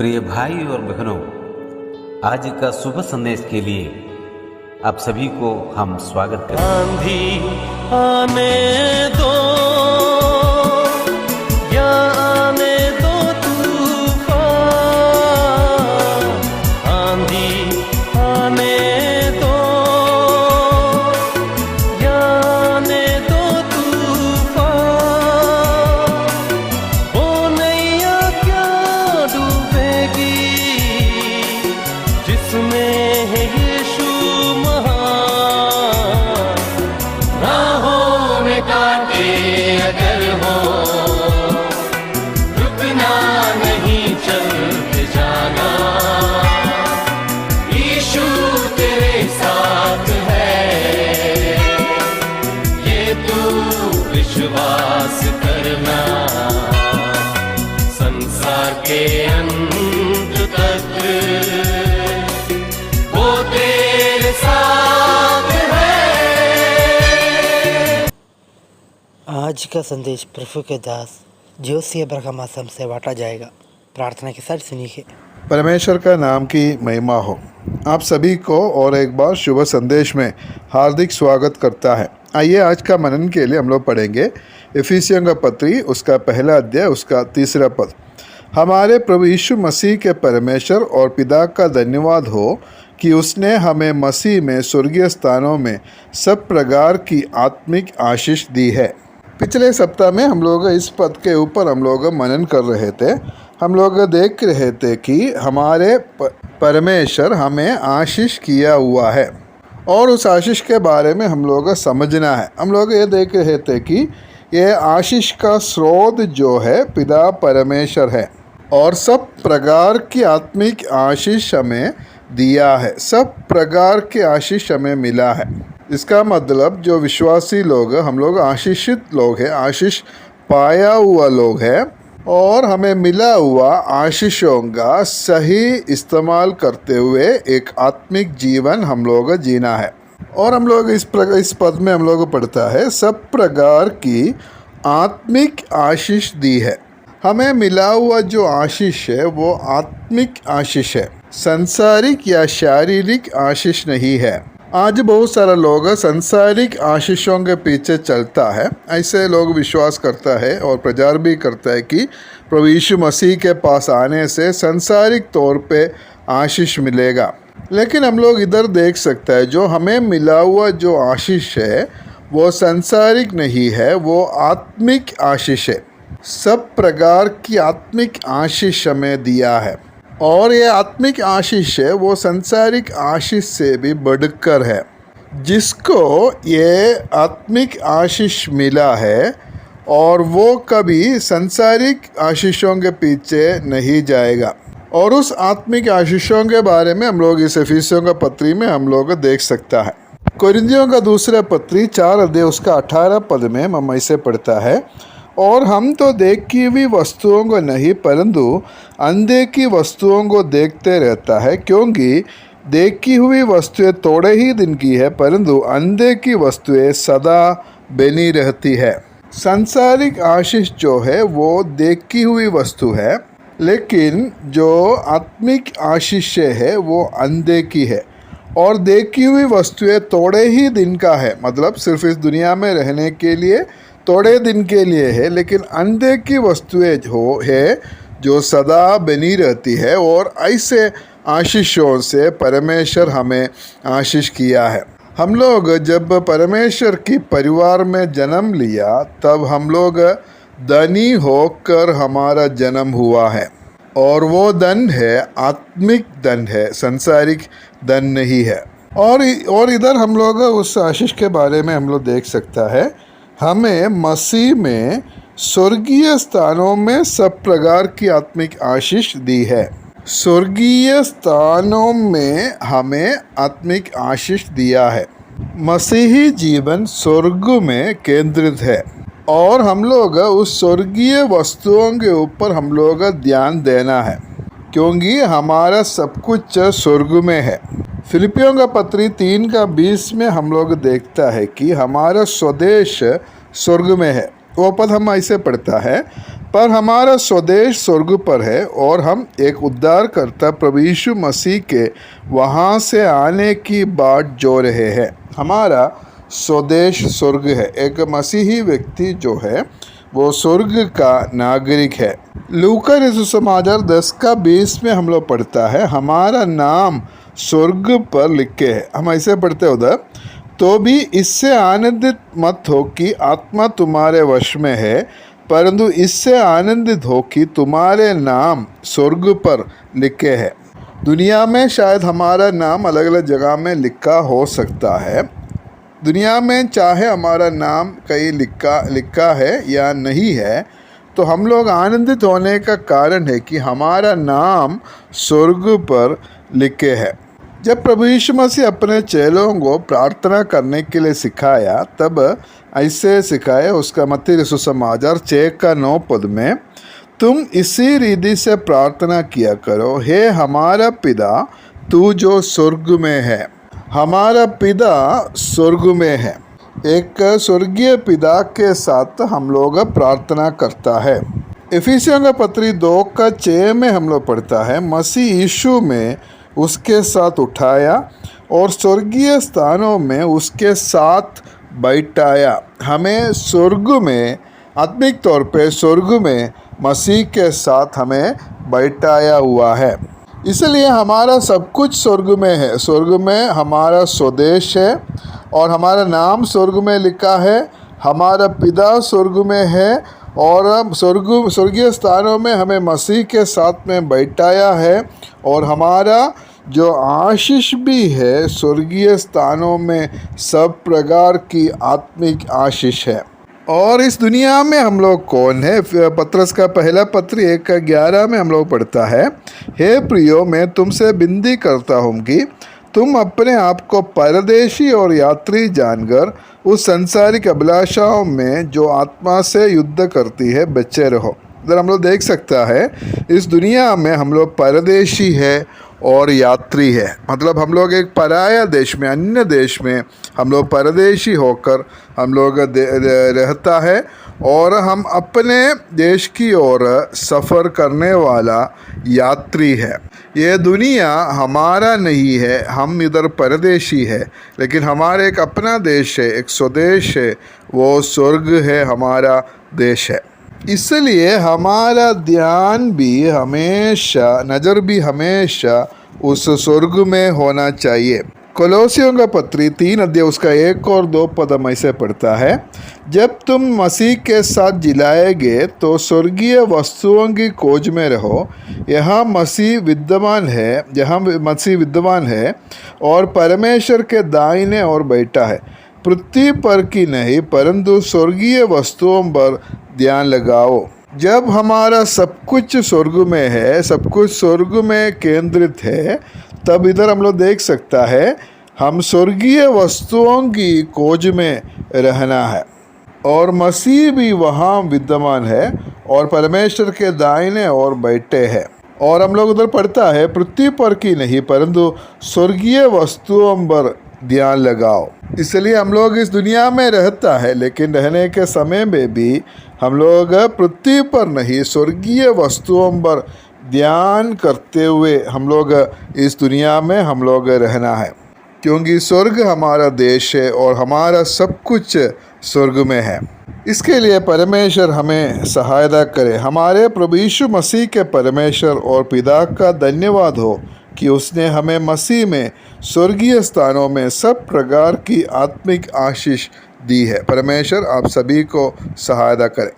प्रिय भाई और बहनों, आज का शुभ संदेश के लिए आप सभी को हम स्वागत करते हैं। आंधी आने दो या आने दो तूफान, आंधी आने दो या आने दो तूफान, वो नैया क्या डूबेगी जिसमें है यीशु अगर हो रुकना नहीं, चलते जाना, यीशु तेरे साथ है, ये तू विश्वास करना, संसार के अंत तक वो तेरे साथ है। आज का संदेश प्रभु के दास जोशी अब्राहम आसम से बांटा जाएगा। प्रार्थना के साथ सुनिए। परमेश्वर का नाम की महिमा हो। आप सभी को और एक बार शुभ संदेश में हार्दिक स्वागत करता है। आइए आज का मनन के लिए हम लोग पढ़ेंगे इफिसियों का पत्री, उसका पहला अध्याय, उसका 3 पद। हमारे प्रभु यीशु मसीह के परमेश्वर और पिता का धन्यवाद हो कि उसने हमें मसीह में स्वर्गीय स्थानों में सब प्रकार की आत्मिक आशीष दी है। पिछले सप्ताह में हम लोग इस पद के ऊपर हम लोग मनन कर रहे थे। हम लोग देख रहे थे कि हमारे परमेश्वर हमें आशीष किया हुआ है और उस आशीष के बारे में हम लोग समझना है। हम लोग ये देख रहे थे कि ये आशीष का स्रोत जो है पिता परमेश्वर है और सब प्रकार की आत्मिक आशीष हमें दिया है। सब प्रकार के आशीष हमें मिला है। इसका मतलब जो विश्वासी लोग, हम लोग आशीषित लोग हैं, आशीष पाया हुआ लोग हैं और हमें मिला हुआ आशीषों का सही इस्तेमाल करते हुए एक आत्मिक जीवन हम लोग जीना है। और हम लोग इस पद में हम लोग पढ़ता है सब प्रकार की आत्मिक आशीष दी है। हमें मिला हुआ जो आशीष है वो आत्मिक आशीष है, सांसारिक या शारीरिक आशीष नहीं है। आज बहुत सारा लोग सांसारिक आशीषों के पीछे चलता है। ऐसे लोग विश्वास करता है और प्रचार भी करता है कि प्रभु यीशु मसीह के पास आने से सांसारिक तौर पे आशीष मिलेगा। लेकिन हम लोग इधर देख सकते हैं जो हमें मिला हुआ जो आशीष है वो सांसारिक नहीं है, वो आत्मिक आशीष है। सब प्रकार की आत्मिक आशीष हमें दिया है और ये आत्मिक आशीष है वो सांसारिक आशीष से भी बढ़कर है। जिसको ये आत्मिक आशीष मिला है और वो कभी सांसारिक आशीषों के पीछे नहीं जाएगा। और उस आत्मिक आशीषों के बारे में हम लोग इस इफिसियों का पत्री में हम लोग देख सकता है। कोरिन्थियों का दूसरा पत्री 4 अध्याय उसका 18 पद में हम ऐसे पढ़ता है, और हम तो देखी हुई वस्तुओं को नहीं परंतु अनदेखी वस्तुओं को देखते रहता है, क्योंकि देखी हुई वस्तुएं थोड़े ही दिन की है परंतु अनदेखी वस्तुएं सदा बनी रहती है। सांसारिक आशीष जो है वो देखी हुई वस्तु है, लेकिन जो आत्मिक आशीष है वो अनदेखी है। और देखी हुई वस्तुएं थोड़े ही दिन का है, मतलब सिर्फ इस दुनिया में रहने के लिए थोड़े दिन के लिए है, लेकिन अनदेखी वस्तुएं जो सदा बनी रहती है। और ऐसे आशीषों से परमेश्वर हमें आशीष किया है। हम लोग जब परमेश्वर की परिवार में जन्म लिया तब हम लोग धनी होकर हमारा जन्म हुआ है और वो धन है आत्मिक धन है, सांसारिक धन नहीं है। और इधर हम लोग उस आशीष के बारे में हम लोग देख सकता है, हमें मसीह में स्वर्गीय स्थानों में सब प्रकार की आत्मिक आशीष दी है। स्वर्गीय स्थानों में हमें आत्मिक आशीष दिया है। मसीही जीवन स्वर्ग में केंद्रित है और हम लोग उस स्वर्गीय वस्तुओं के ऊपर हम लोग ध्यान देना है, क्योंकि हमारा सब कुछ स्वर्ग में है। फिलिपियों का पत्री 3:20 में हम लोग देखता है कि हमारा स्वदेश स्वर्ग में है। वो पद हम ऐसे पढ़ता है, पर हमारा स्वदेश स्वर्ग पर है और हम एक उद्धारकर्ता प्रभु यीशु मसीह के वहाँ से आने की बाट जो रहे हैं। हमारा स्वदेश स्वर्ग है। एक मसीही व्यक्ति जो है वो स्वर्ग का नागरिक है। लूका सुसमाचार 10:20 में हम लोग पढ़ता है, हमारा नाम स्वर्ग पर लिखे है। हम ऐसे पढ़ते उधर, तो भी इससे आनंदित मत हो कि आत्मा तुम्हारे वश में है, परंतु इससे आनंदित हो कि तुम्हारे नाम स्वर्ग पर लिखे हैं। दुनिया में शायद हमारा नाम अलग अलग जगह में लिखा हो सकता है। दुनिया में चाहे हमारा नाम कहीं लिखा है या नहीं है, तो हम लोग आनंदित होने का कारण है कि हमारा नाम स्वर्ग पर लिखे है। जब प्रभु यीशु मसीह अपने चेलों को प्रार्थना करने के लिए सिखाया, तब ऐसे सिखाया। उसका मत्ती सुसमाचार 6:9 में, तुम इसी रीति से प्रार्थना किया करो, हे हमारा पिता तू जो स्वर्ग में है। हमारा पिता स्वर्ग में है। एक स्वर्गीय पिता के साथ हम लोग प्रार्थना करता है। इफिसियों का पत्री 2:6 में हम लोग पढ़ता है, मसीह यीशु में उसके साथ उठाया और स्वर्गीय स्थानों में उसके साथ बैठाया। हमें स्वर्ग में, आत्मिक तौर पे स्वर्ग में मसीह के साथ हमें बैठाया हुआ है। इसलिए हमारा सब कुछ स्वर्ग में है। स्वर्ग में हमारा स्वदेश है और हमारा नाम स्वर्ग में लिखा है। हमारा पिता स्वर्ग में है और स्वर्गीय स्थानों में हमें मसीह के साथ में बैठाया है। और हमारा जो आशीष भी है स्वर्गीय स्थानों में सब प्रकार की आत्मिक आशीष है। और इस दुनिया में हम लोग कौन है? पत्रस का पहला पत्र 1:11 में हम लोग पढ़ता है, हे प्रियो, मैं तुमसे विनती करता हूँ कि तुम अपने आप को परदेशी और यात्री जानकर उस संसारिक अभिलाषाओं में जो आत्मा से युद्ध करती है बचे रहो। इधर हम लोग देख सकता है, इस दुनिया में हम लोग परदेशी है और यात्री है। मतलब हम लोग एक पराया देश में, अन्य देश में हम लोग परदेशी होकर हम लोग रहता है और हम अपने देश की ओर सफ़र करने वाला यात्री है। ये दुनिया हमारा नहीं है, हम इधर परदेशी है, लेकिन हमारा एक अपना देश है, एक स्वदेश है, वो स्वर्ग है, हमारा देश है। इसलिए हमारा ध्यान भी हमेशा, नज़र भी हमेशा उस स्वर्ग में होना चाहिए। कोलोसियों का पत्री 3 उसका 1 और 2 पद हम ऐसे पढ़ता है, जब तुम मसीह के साथ जिलाए गए तो स्वर्गीय वस्तुओं की खोज में रहो। यहाँ मसीह विद्यमान है और परमेश्वर के दाहिने ओर बैठा है। पृथ्वी पर की नहीं परंतु स्वर्गीय वस्तुओं पर ध्यान लगाओ। जब हमारा सब कुछ स्वर्ग में है, सब कुछ स्वर्ग में केंद्रित है, तब इधर हम लोग देख सकता है हम स्वर्गीय वस्तुओं की खोज में रहना है। और मसीह भी वहाँ विद्यमान है और परमेश्वर के दाहिने ओर बैठे हैं। और हम लोग उधर पढ़ता है, पृथ्वी पर की नहीं परंतु स्वर्गीय वस्तुओं पर ध्यान लगाओ। इसलिए हम लोग इस दुनिया में रहता है, लेकिन रहने के समय में भी हम लोग पृथ्वी पर नहीं स्वर्गीय वस्तुओं पर ध्यान करते हुए हम लोग इस दुनिया में हम लोग रहना है, क्योंकि स्वर्ग हमारा देश है और हमारा सब कुछ स्वर्ग में है। इसके लिए परमेश्वर हमें सहायता करे। हमारे प्रभु यीशु मसीह के परमेश्वर और पिता का धन्यवाद हो कि उसने हमें मसीह में स्वर्गीय स्थानों में सब प्रकार की आत्मिक आशीष दी है। परमेश्वर आप सभी को सहायता करे।